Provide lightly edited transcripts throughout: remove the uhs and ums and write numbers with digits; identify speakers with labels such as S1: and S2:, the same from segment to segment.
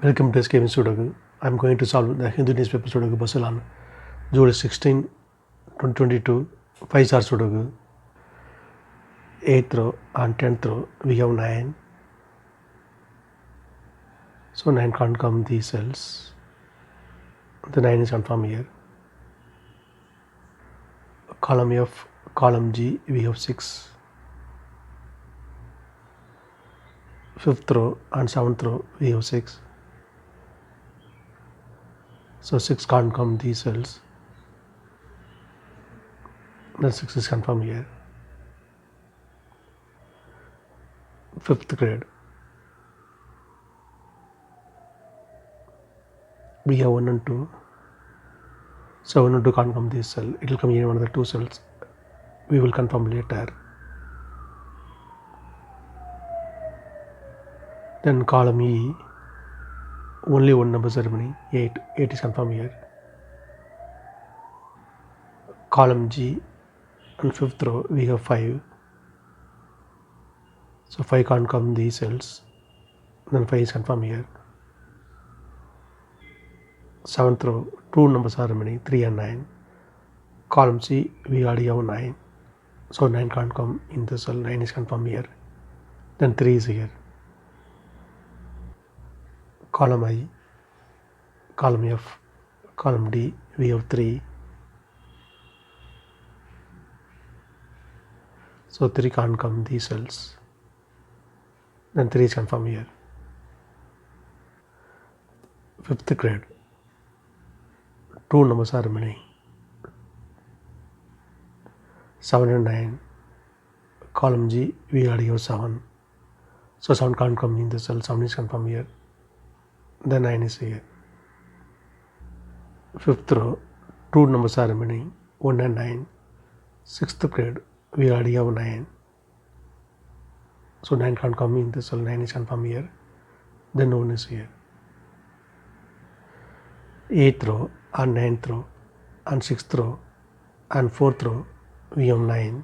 S1: Welcome to SkVm Sudoku. I am going to solve the Hindu newspaper Sudoku puzzle on July 16, 2022, 5-star Sudoku. 8th row and 10th row we have 9. So 9 can't come these cells. The 9 is confirmed here. Column F, column G we have 6. 5th row and 7th row we have 6. So 6 can't come these cells. The 6 is confirmed here. 5th grade. We have 1 and 2. So 1 and 2 can't come this cell. It will come in one of the 2 cells. We will confirm later. Then column E, only one number ceremony, 8. 8 is confirmed here. Column G and 5th row we have 5. So 5 can't come these cells. Then 5 is confirmed here. 7th row, 2 numbers are remaining, 3 and 9. Column C, we already have 9. So 9 can't come in the cell, 9 is confirmed here. Then 3 is here. Column I, column F, column D, we have 3. So 3 can't come these cells. Then 3 is confirmed here. 5th grade, 2 numbers are remaining, 7 and 9. Column G, we already have 7. So 7 can't come in the cell, 7 is confirmed here. Then 9 is here. 5th row, 2 numbers are remaining, 1 and 9. 6th grade, we already have 9. So 9 can't come in the cell, 9 is confirmed here. Then 1 is here. 8th row and 9th row and 6th row and 4th row we have 9.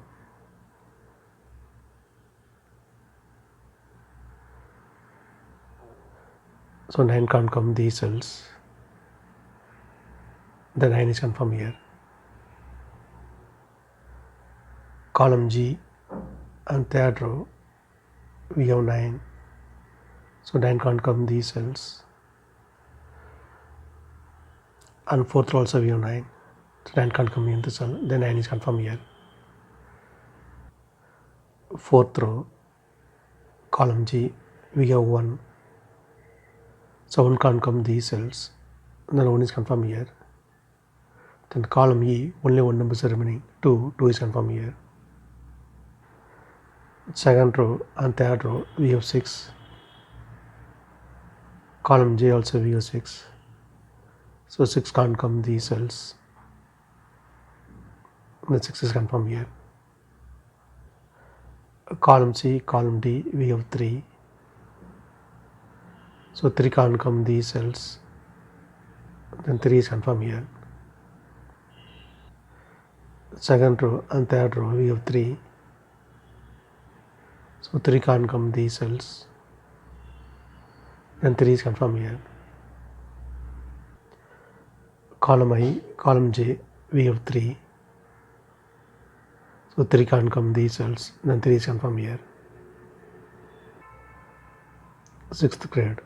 S1: So 9 can't come these cells. The 9 is confirmed here. Column G and 3rd row we have 9. So 9 can't come these cells. And 4th row also we have 9. So 9 can't come in the cell. The 9 is confirmed here. 4th row, column G, we have 1. So 1 can't come these cells. Then 1 is confirmed here. Then column E, only 1 number is remaining, 2. 2 is confirmed here. 2nd row and 3rd row we have 6. Column J also we have 6. So 6 can't come these cells. The 6 is confirmed here. Column C, column D we have 3. So 3 can't come these cells. Then 3 is confirmed here. 2nd row and 3rd row we have 3. So 3 can't come these cells. Then 3 is confirmed here. Column I, column J, we have 3. So 3 can't come these cells. Then 3 is confirmed here. 6th grade,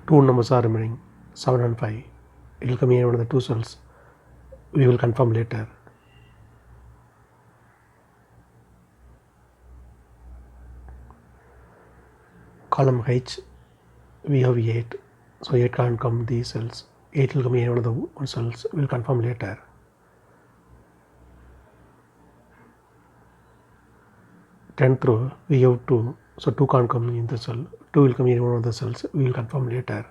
S1: 2 numbers are remaining, 7 and 5. It will come in one of the 2 cells. We will confirm later. Column H, we have 8. So 8 can't come these cells. 8 will come in one of the cells. We will confirm later. Tenth row, we have 2. So 2 can't come in the cell. 2 will come in one of the cells. We will confirm later.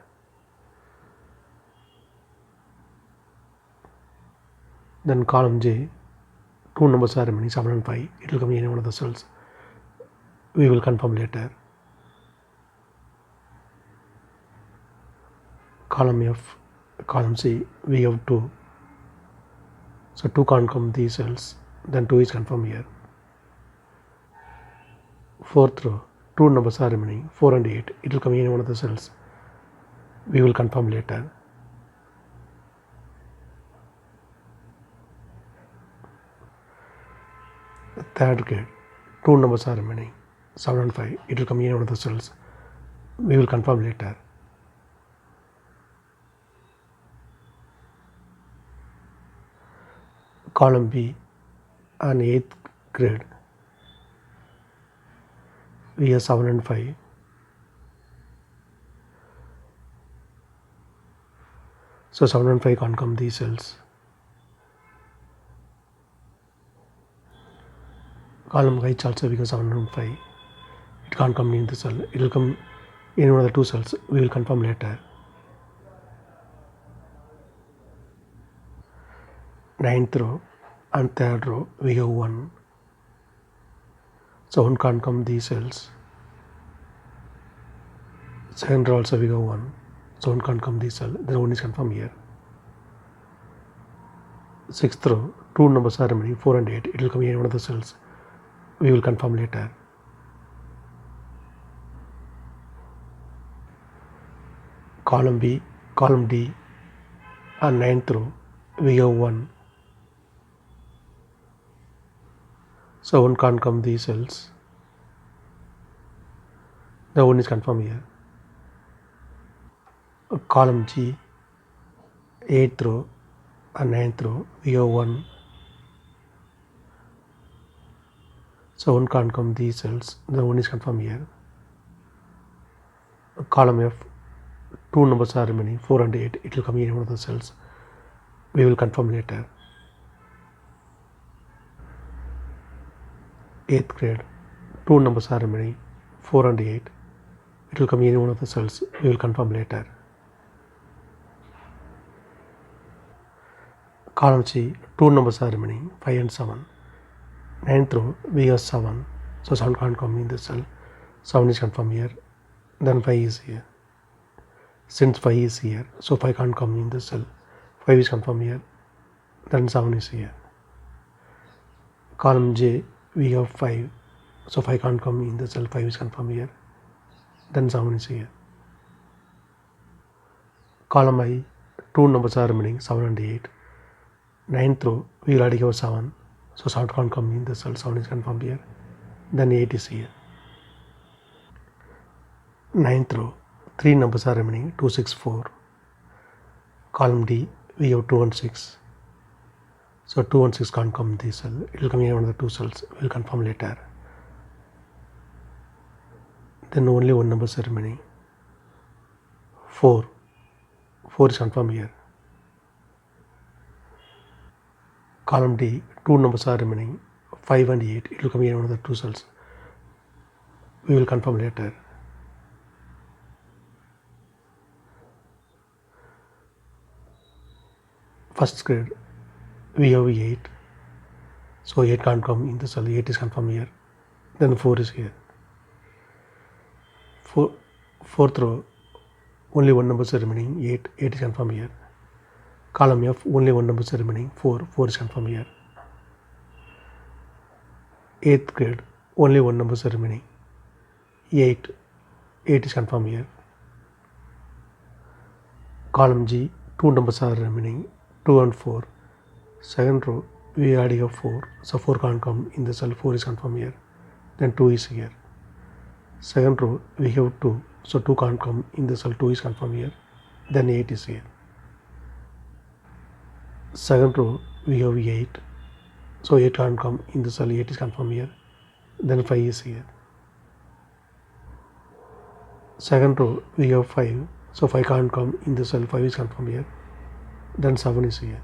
S1: Then column J, 2 numbers are remaining, 7 and 5. It will come in one of the cells. We will confirm later. Column F, column C, we have 2. So 2 can't come these cells. Then 2 is confirmed here. 4th row, 2 numbers are remaining, 4 and 8. It will come in one of the cells. we will confirm later. The third grid, 2 numbers are remaining, 7 and 5, it will come in one of the cells, we will confirm later. Column B, an 8th grid, we have 7 and 5. So 7 and 5 can't come these cells. Column H also because 7 and 5. It can't come in the cell. It will come in one of the two cells. We will confirm later. 9th row and 3rd row we have 1. So 1 can't come these cells. 2nd row also we have 1. So 1 can't come these cells. Then 1 is confirmed here. 6th row, 2 numbers are remaining, 4 and 8. It will come in one of the cells. We will confirm later. Column B, column D, and 9th row, we have 1. So 1 can't come these cells. The 1 is confirmed here. Column G, 8th row and 9th row, we have 1. So 1 can't come these cells. The 1 is confirmed here. Column F, 2 numbers are remaining, 4 and 8. It will come in one of the cells. We will confirm later. 8th grade, 2 numbers are remaining, 4 and 8. It will come in one of the cells. We will confirm later. Column C, 2 numbers are remaining, 5 and 7. 9th row, we have 7. So 7 can't come in this cell. 7 is confirmed here. Then 5 is here. Since 5 is here, so 5 can't come in this cell. 5 is confirmed here. Then 7 is here. Column J, we have 5. So 5 can't come in the cell. 5 is confirmed here. Then 7 is here. Column I, 2 numbers are remaining, 7 and 8. 9th row, we already have 7. So 7 can't come in the cell. 7 is confirmed here. Then 8 is here. 9th row, 3 numbers are remaining, 2, 6, 4. Column D, we have 2 and 6. So 2 and 6 can't come in this cell. It will come in one of the two cells. We will confirm later. Then only 1 number is remaining. 4. 4 is confirmed here. Column D, 2 numbers are remaining, 5 and 8. It will come in one of the two cells. We will confirm later. First grade, we have 8. So 8 can't come in the cell. 8 is confirmed here. Then 4 is here. 4th row, only 1 number is remaining, 8. 8 is confirmed here. Column F, only 1 number is remaining, 4. 4 is confirmed here. 8th grade, only 1 number is remaining, 8. 8 is confirmed here. Column G, 2 numbers are remaining, 2 and 4. 2nd row, we already have 4. So 4 can't come in the cell. 4 is confirmed here. Then 2 is here. 2nd row, we have 2. So 2 can't come in the cell. 2 is confirmed here. Then 8 is here. 2nd row, we have 8. So 8 can't come in the cell. 8 is confirmed here. Then 5 is here. 2nd row, we have 5. So 5 can't come in the cell. 5 is confirmed here. Then 7 is here.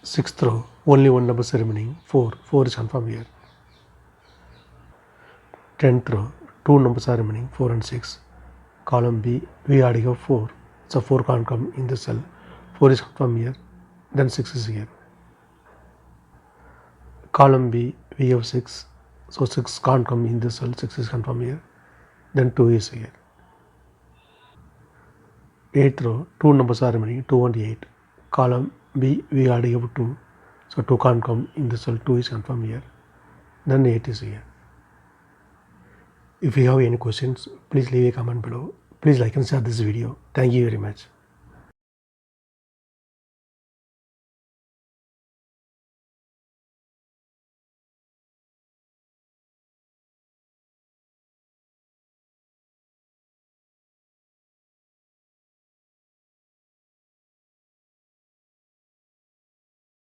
S1: 6th row, only 1 number is remaining, 4. 4 is confirmed here. 10th row, 2 numbers are remaining, 4 and 6. Column B, we already have 4. So 4 can't come in the cell. 4 is confirmed here. Then 6 is here. Column B, we have 6. So 6 can't come in the cell. 6 is confirmed here. Then 2 is here. 8th row, 2 numbers are remaining, 2 and 8. Column B, we already have 2. So 2 can't come in the cell. 2 is confirmed here. Then 8 is here. If you have any questions, please leave a comment below. Please like and share this video. Thank you very much.